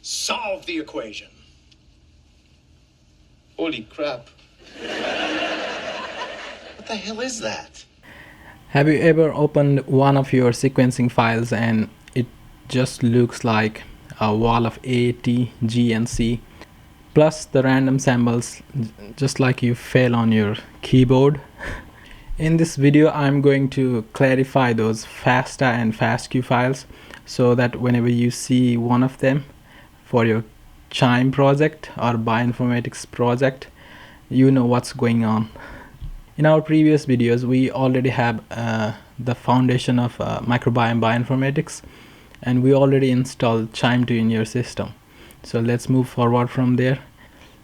Solve the equation. Holy crap. What the hell is that? Have you ever opened one of your sequencing files and it just looks like a wall of A, T, G and C plus the random samples, just like you fail on your keyboard? In this video I'm going to clarify those FASTA and FASTQ files so that whenever you see one of them for your QIIME project or bioinformatics project, you know what's going on. In our previous videos we already have the foundation of microbiome bioinformatics, and we already installed QIIME2 in your system. So let's move forward from there.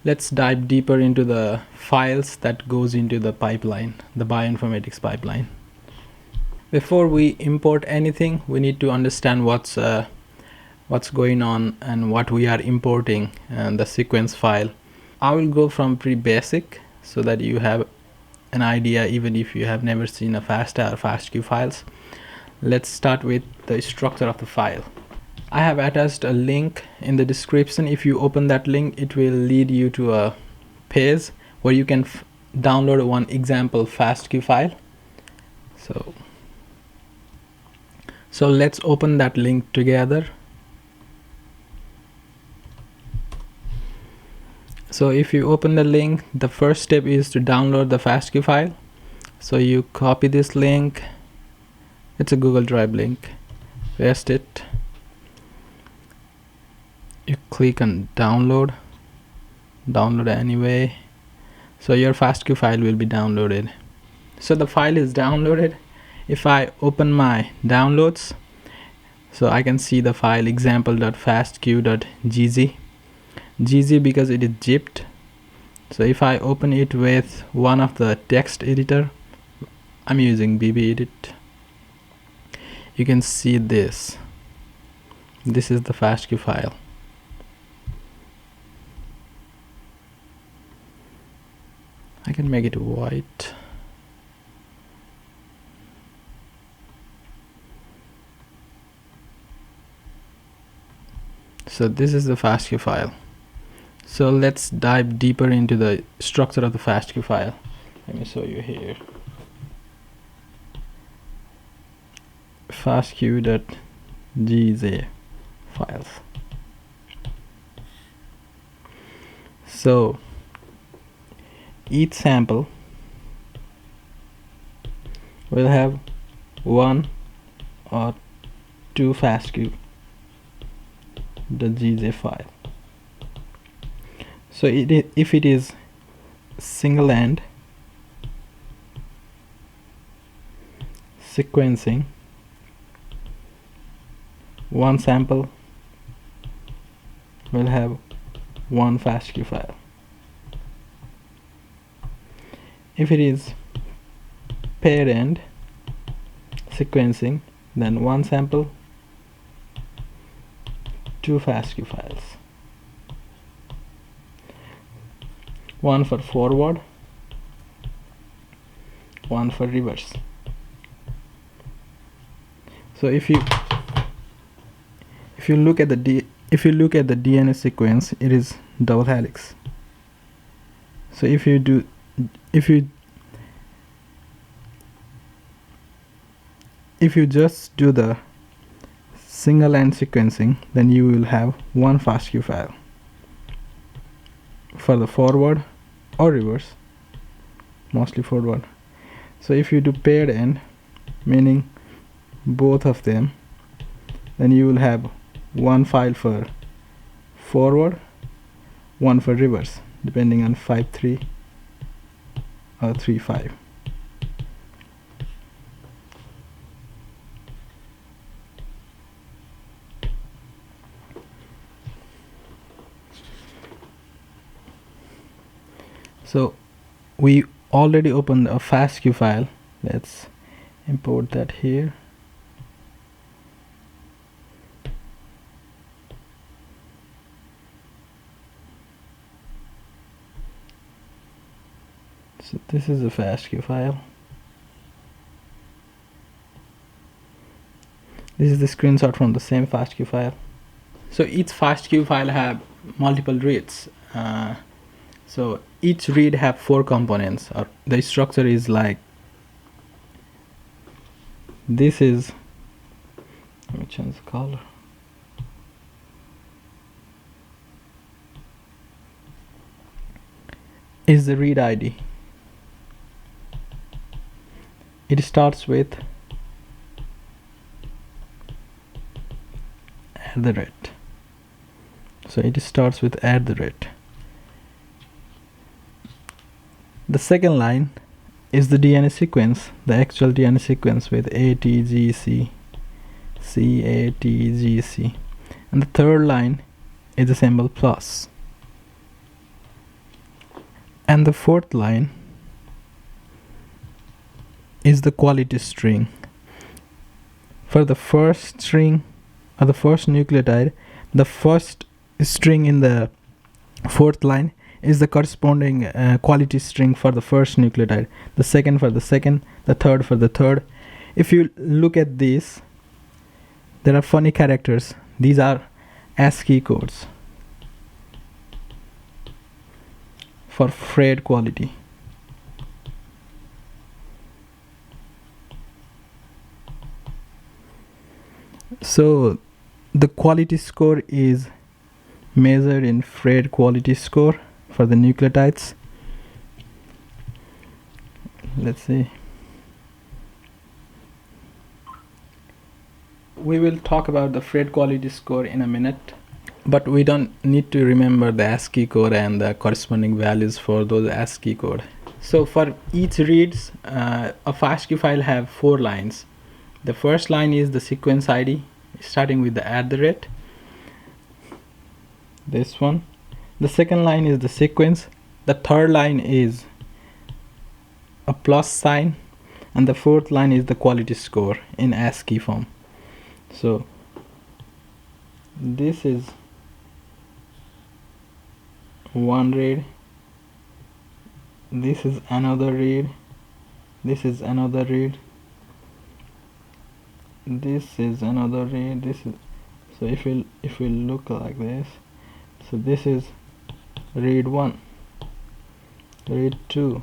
Let's dive deeper into the files that goes into the pipeline, the bioinformatics pipeline. Before we import anything, we need to understand what's going on and what we are importing and the sequence file. I will go from pretty basic so that you have an idea even if you have never seen a FASTA or FASTQ files. Let's start with the structure of the file. I have attached a link in the description. If you open that link, it will lead you to a page where you can download one example FASTQ file. So let's open that link together. So if you open the link, the first step is to download the FASTQ file. So you copy this link, it's a Google Drive link, paste it, you click on download anyway, so your FASTQ file will be downloaded. So the file is downloaded. If I open my downloads, so I can see the file example.fastq.gz, GZ because it is zipped. So if I open it with one of the text editor, I'm using BB edit, you can see this is the FASTQ file. I can make it white. So this is the FASTQ file. So let's dive deeper into the structure of the FASTQ file. Let me show you here. fastq.gz files. So each sample will have one or two fastq.gz file. So if it is single end sequencing, one sample will have one FASTQ file. If it is paired end sequencing, then one sample, two FASTQ files. One for forward, one for reverse. So if you look at the DNA sequence, it is double helix. So if you just do the single end sequencing, then you will have one FASTQ file for the forward or reverse, mostly forward. So if you do paired end, meaning both of them, then you will have one file for forward, one for reverse, depending on 5.3 or 3.5. So we already opened a FASTQ file. Let's import that here. So this is a FASTQ file. This is the screenshot from the same FASTQ file. So each fastq file have multiple reads. So each read have 4 components, or the structure is like this. Is, let me change the color. Is the read ID. It starts with @. So it starts with @. The second line is the DNA sequence, the actual DNA sequence with ATGC, CATGC, and the third line is the symbol plus. And the fourth line is the quality string. For the first string or the first nucleotide, the first string in the fourth line is the corresponding quality string for the first nucleotide, the second for the second, the third for the third. If you look at this, there are funny characters. These are ASCII codes for Phred quality. So the quality score is measured in Phred quality score for the nucleotides. Let's see. We will talk about the Phred quality score in a minute, but we don't need to remember the ASCII code and the corresponding values for those ASCII code. So for each reads, a FASTQ file have 4 lines. The first line is the sequence ID, starting with the @. This one. The second line is the sequence. The third line is a plus sign, and the fourth line is the quality score in ASCII form. So this is one read, this is another read, this is another read, this is another read, this is. So if we look like this, so this is read 1, read 2,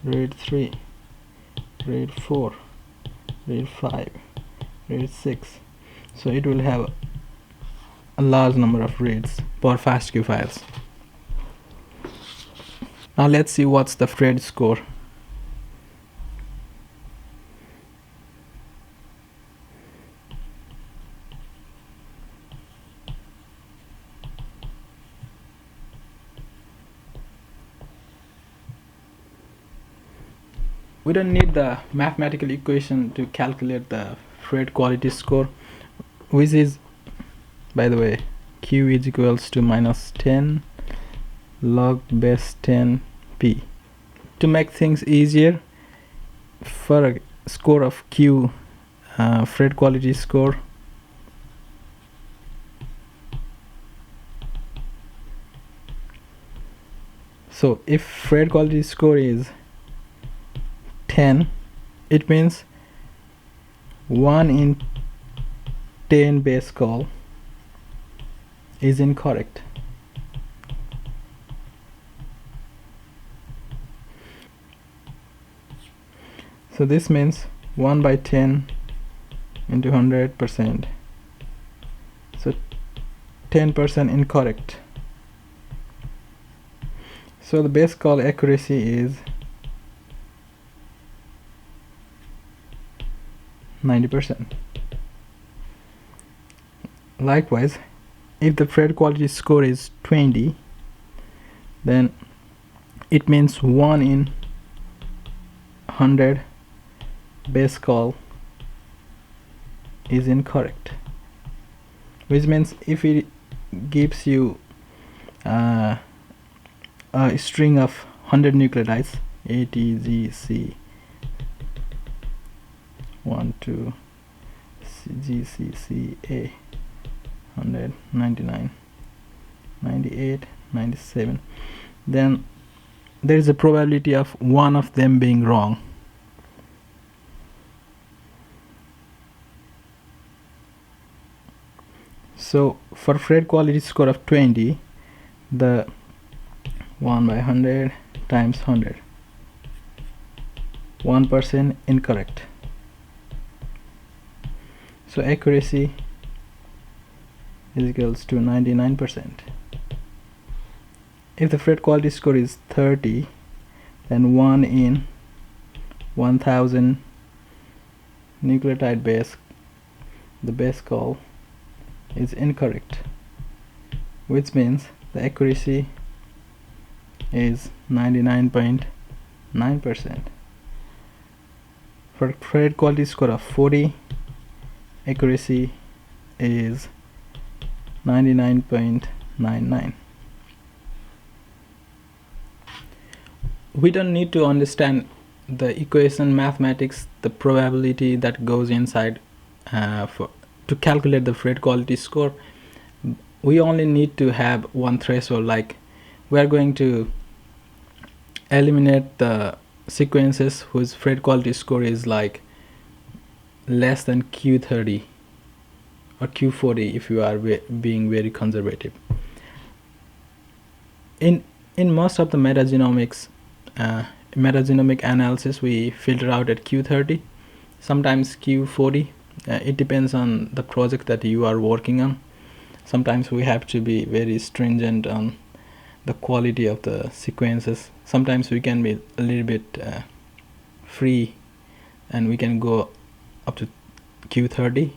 read 3, read 4, read 5, read 6. So it will have a large number of reads per FASTQ files. Now let's see what's the Phred score. We don't need the mathematical equation to calculate the Phred quality score, which is, by the way, Q is equals to -10 log base 10 p. To make things easier, for a score of Q, Phred quality score, so if Phred quality score is 10, it means 1 in 10 base call is incorrect. So this means 1 by 10 into 100%. So 10% incorrect. So the base call accuracy is 90%. Likewise, if the Phred quality score is 20, then it means 1 in 100 base call is incorrect, which means if it gives you a string of 100 nucleotides, A, T, G, C, 1, 2, G, C, C, A, 100, 99, 98, 97, then there is a probability of one of them being wrong. So So for Phred quality score of 20, the 1 by 100 times 100, 1% incorrect. So accuracy is equals to 99%. If the Phred quality score is 30, then 1 in 1000 nucleotide base, the base call is incorrect, which means the accuracy is 99.9%. For Phred quality score of 40, accuracy is 99.99. We don't need to understand the equation mathematics, the probability that goes inside to calculate the Phred quality score. We only need to have one threshold, like we are going to eliminate the sequences whose Phred quality score is like less than Q30 or Q40 if you are being very conservative. In most of the metagenomics metagenomic analysis, we filter out at Q30, sometimes Q40. It depends on the project that you are working on. Sometimes we have to be very stringent on the quality of the sequences. Sometimes we can be a little bit free and we can go up to Q30.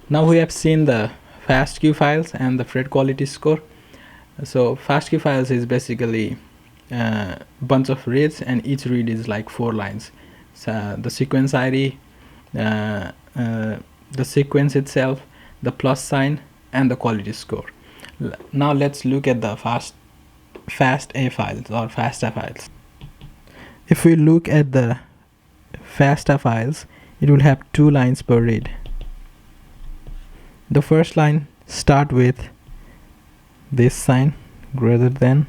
Now we have seen the fastq files and the Phred quality score. So fastq files is basically a bunch of reads, and each read is like 4 lines. So the sequence ID, the sequence itself, the plus sign, and the quality score. Now let's look at the FASTA files or FASTA files. If we look at the FASTA files, it will have 2 lines per read. The first line start with this sign greater than,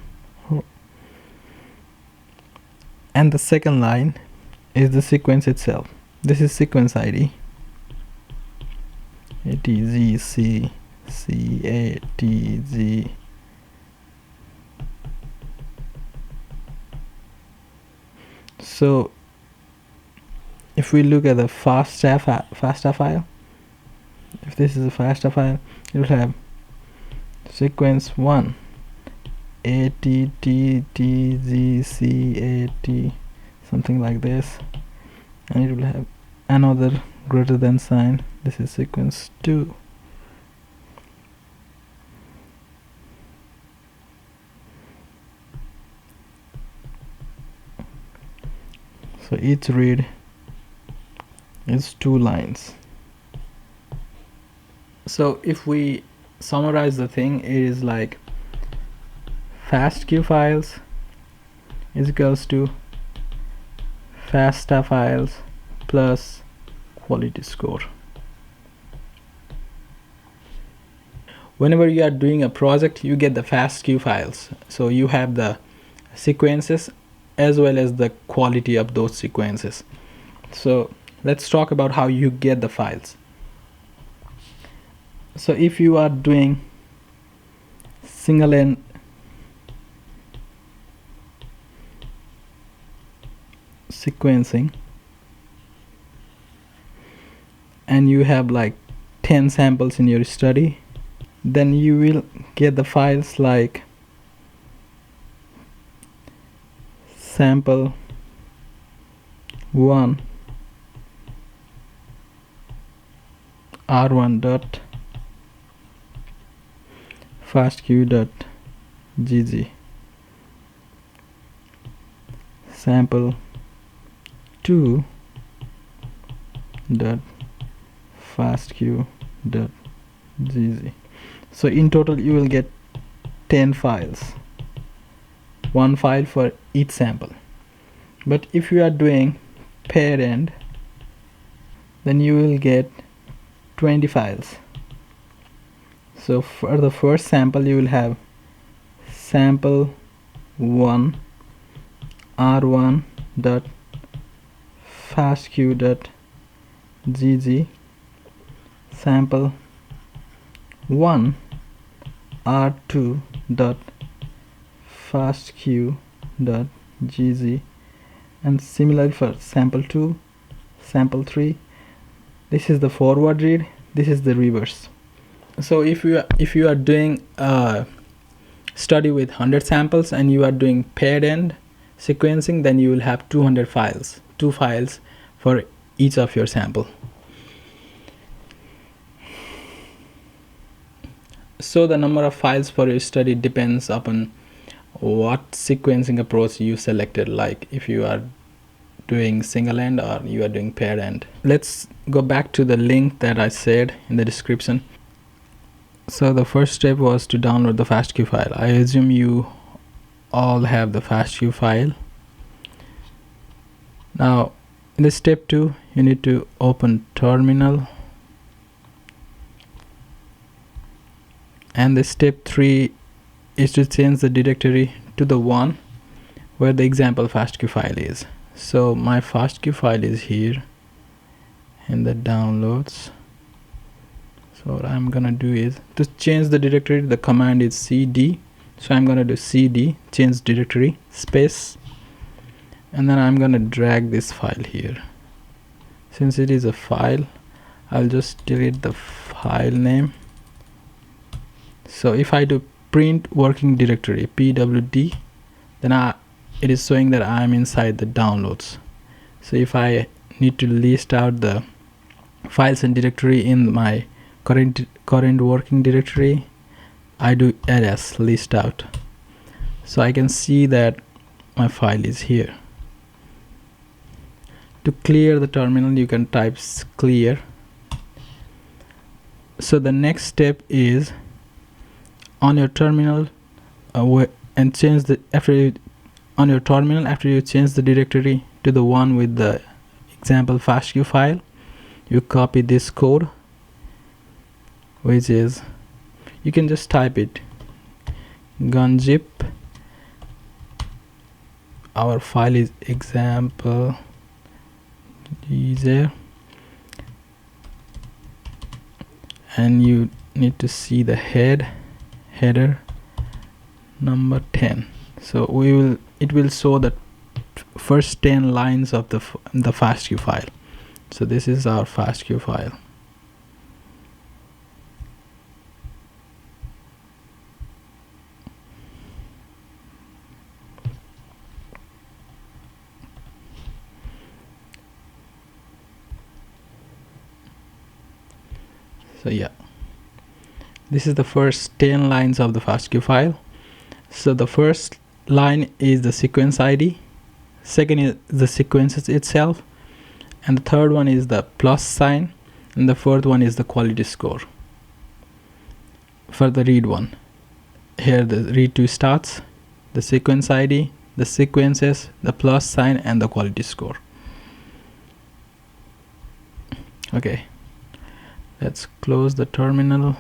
and the second line is the sequence itself. This is sequence ID ATGCCATG. So if we look at the FASTA file, if this is a FASTA file, it will have sequence 1 ATTGCAT, something like this, and it will have another greater than sign. This is sequence 2. So each read is 2 lines. So if we summarize the thing, it is like fastq files is equals to FASTA files plus quality score. Whenever you are doing a project, you get the fastq files, so you have the sequences as well as the quality of those sequences. So let's talk about how you get the files. So if you are doing single end sequencing and you have like 10 samples in your study, then you will get the files like sample 1 r1 dot fastq.gz, sample 2 dot fastq.gz. So in total you will get 10 files, 1 file for each sample. But if you are doing pair end, then you will get 20 files. So for the first sample you will have sample 1 r1 dot fastq.gz, sample one r2.fastq.gz, and similarly for sample 2, sample 3. This is the forward read, this is the reverse. So if you are doing a study with 100 samples and you are doing paired end sequencing, then you will have 200 files, 2 files for each of your sample. So the number of files for your study depends upon what sequencing approach you selected, like if you are doing single end or you are doing paired end. Let's go back to the link that I said in the description. So the first step was to download the fastq file. I assume you all have the fastq file. Now in the step 2, you need to open terminal, and the step 3 is to change the directory to the one where the example fastq file is. So my fastq file is here in the downloads. So what I'm gonna do is to change the directory, the command is cd. So I'm gonna do cd change directory space, and then I'm gonna drag this file here. Since it is a file, I'll just delete the file name. So if I do print working directory pwd, then it is showing that I'm inside the downloads. So if I need to list out the files and directory in my current working directory, I do ls list out. So I can see that my file is here. To clear the terminal, you can type clear. So the next step is on your terminal and change the after you change the directory to the one with the example fastq file, you copy this code, which is, you can just type it gunzip. Our file is example gz, and you need to see the header number 10. So it will show the first 10 lines of the fastq file. So this is our fastq file. So yeah, this is the first 10 lines of the fastq file. So the first line is the sequence ID, second is the sequences itself, and the third one is the plus sign, and the fourth one is the quality score. For the read one, here the read 2 starts, the sequence ID, the sequences, the plus sign, and the quality score. Okay, let's close the terminal.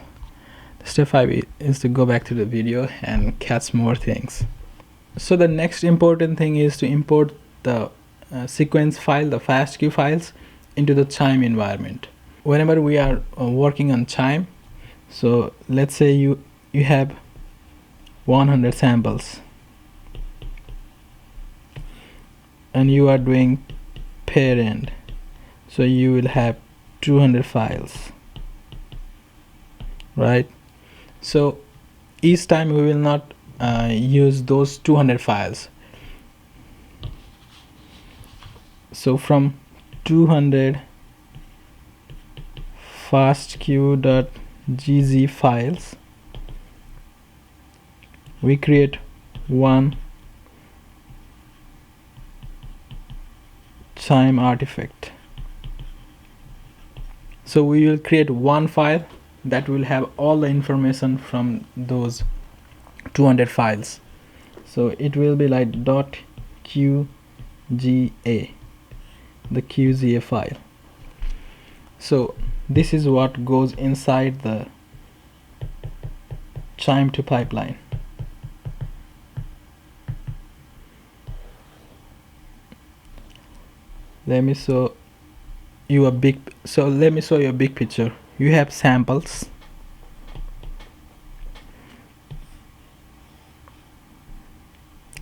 Step 5 is to go back to the video and catch more things. So the next important thing is to import the sequence file, the fastq files, into the QIIME environment. Whenever we are working on QIIME, so let's say you have 100 samples and you are doing pair end, so you will have 200 files, right? So each time we will not use those 200 files. So from 200 fastq.gz files, we create one QIIME artifact. So we will create one file that will have all the information from those 200 files. So it will be like .qga, the QZA file. So this is what goes inside the QIIME2 pipeline. Let me show you a big picture. You have samples,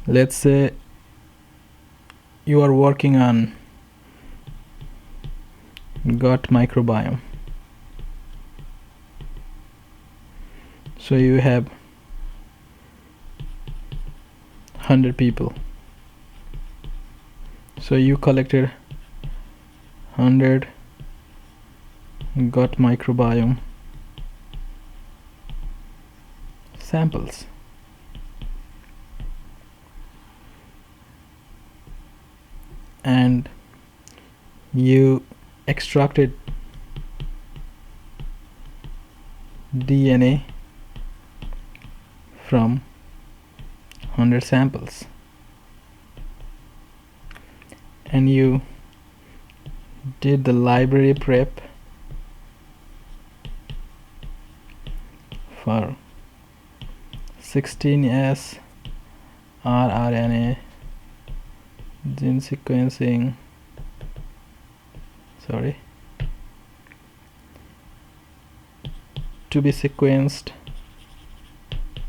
Let's say you are working on gut microbiome. So you have 100 people. So you collected 100 gut microbiome samples. And you extracted DNA from 100 samples, and you did the library prep for 16S rRNA gene sequencing, to be sequenced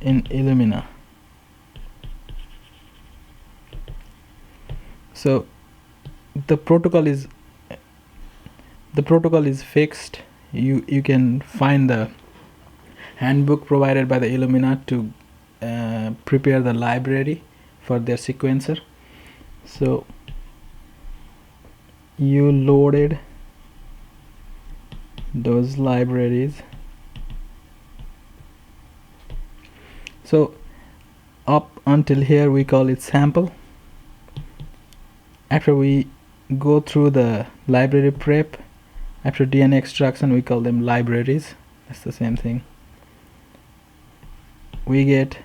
in Illumina. So the protocol is fixed. You can find the handbook provided by the Illumina to prepare the library for their sequencer. So you loaded those libraries. So up until here we call it sample. After we go through the library prep, after DNA extraction, we call them libraries. That's the same thing. We get,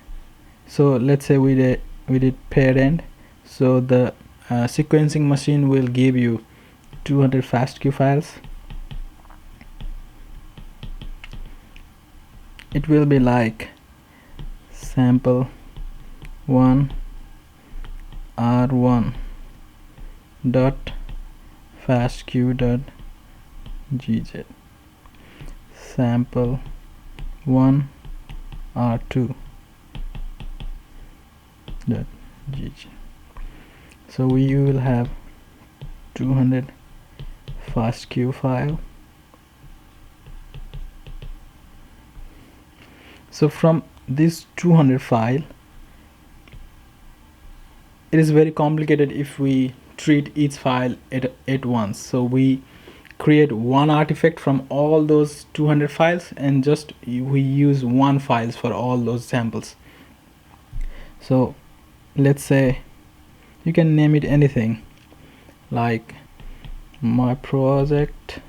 so let's say we did paired end. So the sequencing machine will give you 200 fastq files. It will be like sample 1 r1 dot fastq.gz, sample 1 r2 dot gz. So you will have 200 fastq file. So from this 200 file, it is very complicated if we treat each file at once. So we create one artifact from all those 200 files, and just we use one files for all those samples. So let's say you can name it anything, like my project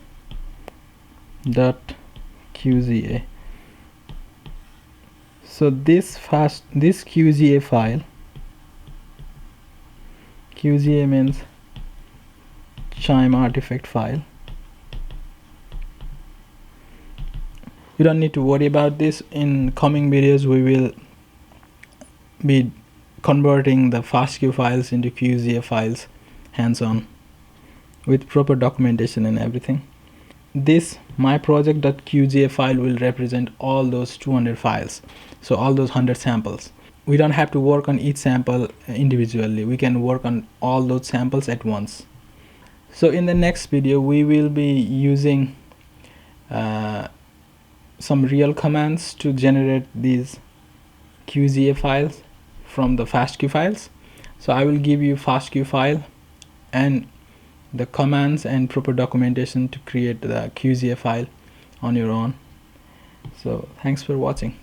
dot QZA. So this QZA file, QZA means QIIME artifact file. You don't need to worry about this. In coming videos we will be converting the fastq files into QZA files hands-on with proper documentation and everything. This myproject.qza file will represent all those 200 files, so all those 100 samples. We don't have to work on each sample individually. We can work on all those samples at once. So in the next video we will be using some real commands to generate these QZA files from the fastq files. So I will give you fastq file and the commands and proper documentation to create the QZA file on your own. So thanks for watching.